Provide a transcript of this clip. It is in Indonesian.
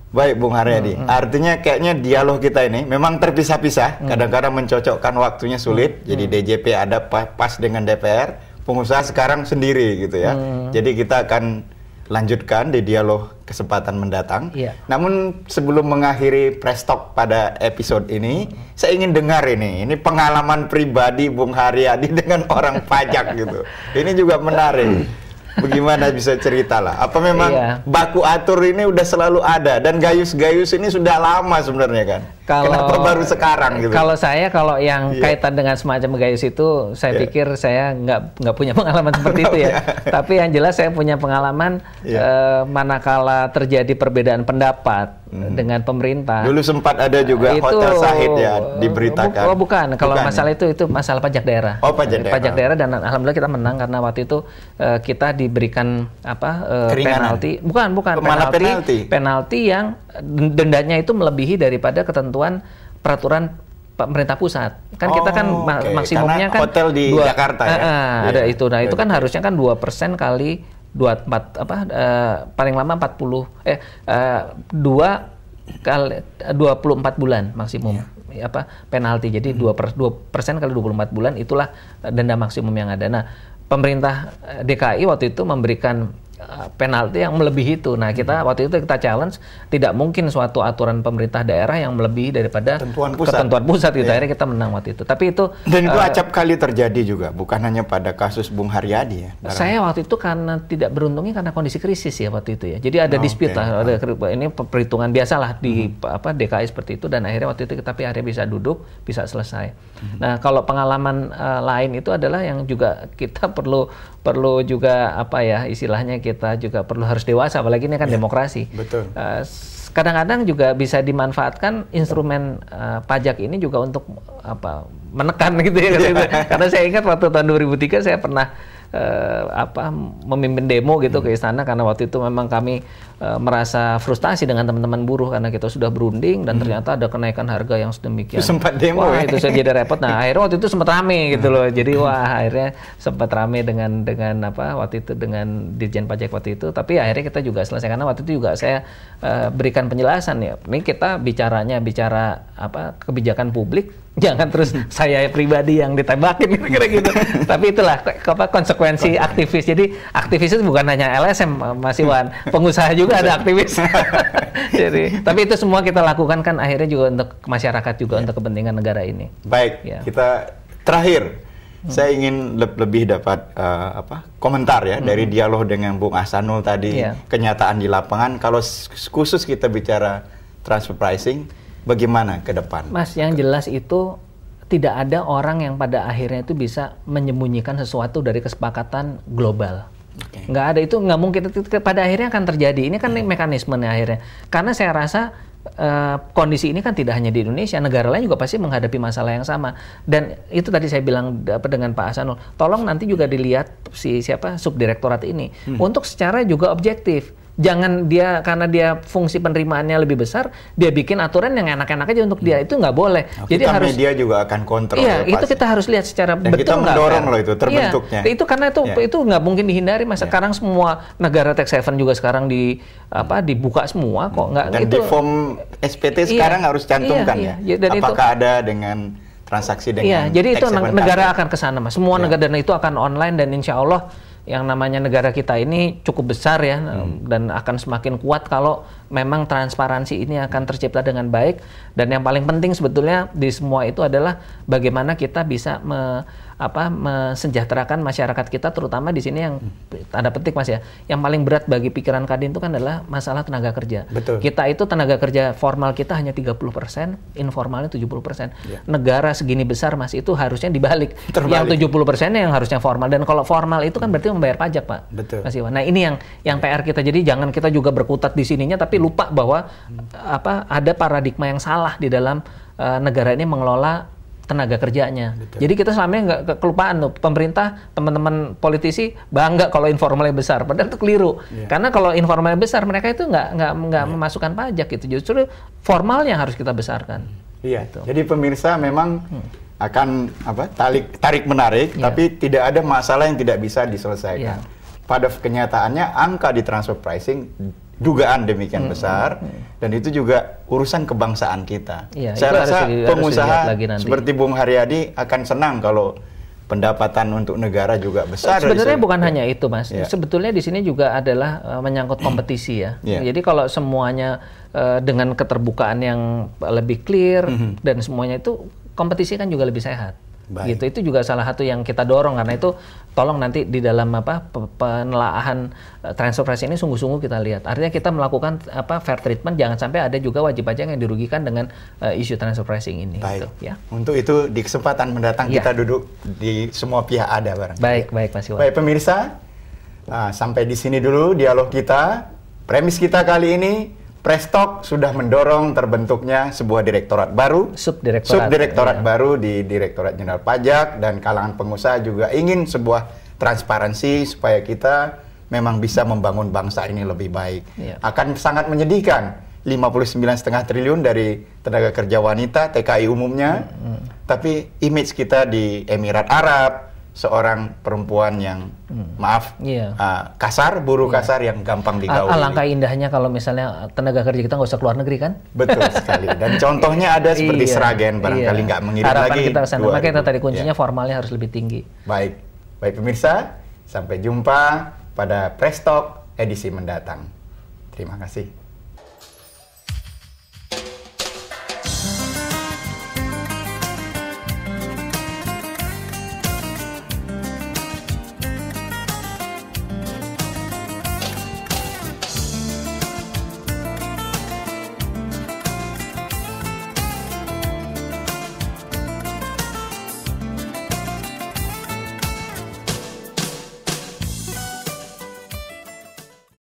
Baik, Bung Haryadi. Artinya kayaknya dialog kita ini memang terpisah-pisah. Kadang-kadang mencocokkan waktunya sulit. Jadi DJP ada pas dengan DPR, pengusaha sekarang sendiri gitu ya. Jadi kita akan lanjutkan di dialog kesempatan mendatang. Namun sebelum mengakhiri Press Talk pada episode ini, saya ingin dengar ini pengalaman pribadi Bung Haryadi dengan orang pajak gitu. Ini juga menarik. Bagaimana bisa cerita lah? Apa memang baku atur ini udah selalu ada dan gayus-gayus ini sudah lama sebenarnya kan? Kenapa baru sekarang gitu? Kalau yang kaitan dengan semacam gayus itu, saya pikir saya nggak punya pengalaman seperti itu ya. Tapi yang jelas saya punya pengalaman manakala terjadi perbedaan pendapat dengan pemerintah. Dulu sempat ada juga Hotel Sahid ya diberitakan. Bukan. Kalau masalah itu masalah pajak daerah. Oh, pajak daerah dan alhamdulillah kita menang karena waktu itu kita diberikan penalti. Bukan penalti yang dendanya itu melebihi daripada ketentuan peraturan pemerintah pusat. Kan kita kan maksimumnya karena kan hotel di Jakarta ya. Ada itu. Nah, itu kan harusnya kan 2% kali 24 paling lama 24 bulan maksimum penalti. Jadi 2% kali 24 bulan itulah denda maksimum yang ada. Nah, pemerintah DKI waktu itu memberikan penalti yang melebihi itu. Nah, waktu itu kita challenge, tidak mungkin suatu aturan pemerintah daerah yang melebihi daripada ketentuan pusat gitu. Akhirnya kita menang waktu itu. Tapi itu dan itu acap kali terjadi juga, bukan hanya pada kasus Bung Haryadi ya. Saya waktu itu karena tidak beruntungnya karena kondisi krisis ya waktu itu ya. Jadi ada dispute lah, ada ini perhitungan biasalah di DKI seperti itu dan akhirnya waktu itu tapi akhirnya bisa duduk, bisa selesai. Nah, kalau pengalaman lain itu adalah yang juga kita perlu juga istilahnya kita juga harus dewasa, apalagi ini kan demokrasi. Betul. Kadang-kadang juga bisa dimanfaatkan instrumen pajak ini juga untuk menekan gitu ya. Karena saya ingat waktu tahun 2003 saya pernah memimpin demo gitu ke istana karena waktu itu memang kami merasa frustasi dengan teman-teman buruh karena kita sudah berunding dan ternyata ada kenaikan harga yang sedemikian. Sempat demo itu saya jadi repot. Nah, akhirnya waktu itu sempat rame gitu loh. Jadi akhirnya sempat rame dengan waktu itu dengan Dirjen Pajak waktu itu. Tapi akhirnya kita juga selesai karena waktu itu juga saya berikan penjelasan ya. Ini kita bicara kebijakan publik, jangan terus saya pribadi yang ditembakin kira-kira gitu. Tapi itulah konsekuensi aktivis. Jadi aktivis itu bukan hanya LSM, Mas Iwan, pengusaha juga ada aktivis. Jadi, tapi itu semua kita lakukan kan akhirnya juga untuk masyarakat juga untuk kepentingan negara ini. Baik, kita terakhir saya ingin lebih dapat komentar ya dari dialog dengan Bung Ahsanul tadi, kenyataan di lapangan. Kalau khusus kita bicara transfer pricing, bagaimana ke depan? Mas, yang jelas itu tidak ada orang yang pada akhirnya itu bisa menyembunyikan sesuatu dari kesepakatan global. Nggak ada, itu nggak mungkin. Pada akhirnya akan terjadi. Ini kan mekanismenya akhirnya. Karena saya rasa kondisi ini kan tidak hanya di Indonesia, negara lain juga pasti menghadapi masalah yang sama. Dan itu tadi saya bilang dengan Pak Ahsanul, tolong nanti juga dilihat subdirektorat ini untuk secara juga objektif. Jangan dia karena dia fungsi penerimaannya lebih besar, dia bikin aturan yang enak-enak aja untuk dia, itu nggak boleh. Jadi harus media juga akan kontrol. Iya, itu kita harus lihat secara dan betul nggak. Kita mendorong loh itu terbentuknya. Itu karena itu nggak mungkin dihindari. Sekarang semua negara tax haven juga sekarang dibuka semua kok. Dan itu di form SPT sekarang harus cantumkan ya. Apakah ada dengan transaksi dengan jadi itu negara akan ke sana, Mas. Semua negara dan itu akan online dan insya Allah yang namanya negara kita ini cukup besar ya dan akan semakin kuat kalau memang transparansi ini akan tercipta dengan baik. Dan yang paling penting sebetulnya di semua itu adalah bagaimana kita bisa mesejahterakan masyarakat kita, terutama di sini yang tanda petik, Mas ya, yang paling berat bagi pikiran Kadin itu kan adalah masalah tenaga kerja. Betul. Kita itu tenaga kerja formal kita hanya 30%, informalnya 70%. Negara segini besar, Mas, itu harusnya dibalik. Yang 70% yang harusnya formal, dan kalau formal itu kan berarti membayar pajak, Pak. Betul. Mas Iwan. Nah, ini yang PR kita. Jadi jangan kita juga berkutat di sininya tapi lupa bahwa ada paradigma yang salah di dalam negara ini mengelola tenaga kerjanya. Betul. Jadi kita selama ini nggak kelupaan loh. Pemerintah, teman-teman politisi bangga kalau informalnya besar, padahal itu keliru. Karena kalau informalnya besar, mereka itu nggak memasukkan pajak gitu. Justru formalnya harus kita besarkan. Iya. Gitu. Jadi pemirsa memang akan tarik menarik, tapi tidak ada masalah yang tidak bisa diselesaikan. Pada kenyataannya angka di transfer pricing dugaan demikian besar, dan itu juga urusan kebangsaan kita. Iya, Saya rasa pengusaha nanti. seperti Bung Haryadi akan senang kalau pendapatan untuk negara juga besar. Sebenarnya bukan hanya itu, Mas. Ya. Sebetulnya di sini juga adalah menyangkut kompetisi ya. Jadi kalau semuanya dengan keterbukaan yang lebih clear dan semuanya itu, kompetisi kan juga lebih sehat. Gitu. Itu juga salah satu yang kita dorong, karena itu tolong nanti di dalam penelaahan transfer pricing ini sungguh-sungguh kita lihat. Artinya kita melakukan fair treatment, jangan sampai ada juga wajib pajak yang dirugikan dengan isu transfer pricing ini. Baik. Gitu, ya. Untuk itu di kesempatan mendatang kita duduk di semua pihak ada barang. Baik, Mas Iwan. Baik pemirsa, sampai di sini dulu dialog kita. Premis kita kali ini, Prestock sudah mendorong terbentuknya sebuah direktorat baru, subdirektorat baru di Direktorat Jenderal Pajak, dan kalangan pengusaha juga ingin sebuah transparansi supaya kita memang bisa membangun bangsa ini lebih baik. Akan sangat menyedihkan 59,5 triliun dari tenaga kerja wanita, TKI umumnya, tapi image kita di Emirat Arab, seorang perempuan yang kasar, buruh kasar yang gampang digauli. Alangkah indahnya kalau misalnya tenaga kerja kita nggak usah keluar negeri kan? Betul sekali. Dan contohnya ada seperti Sragen, barangkali nggak mengirim harapan lagi. Kita kesana. Makanya kita tadi kuncinya formalnya harus lebih tinggi. Baik pemirsa, sampai jumpa pada Prestock edisi mendatang. Terima kasih.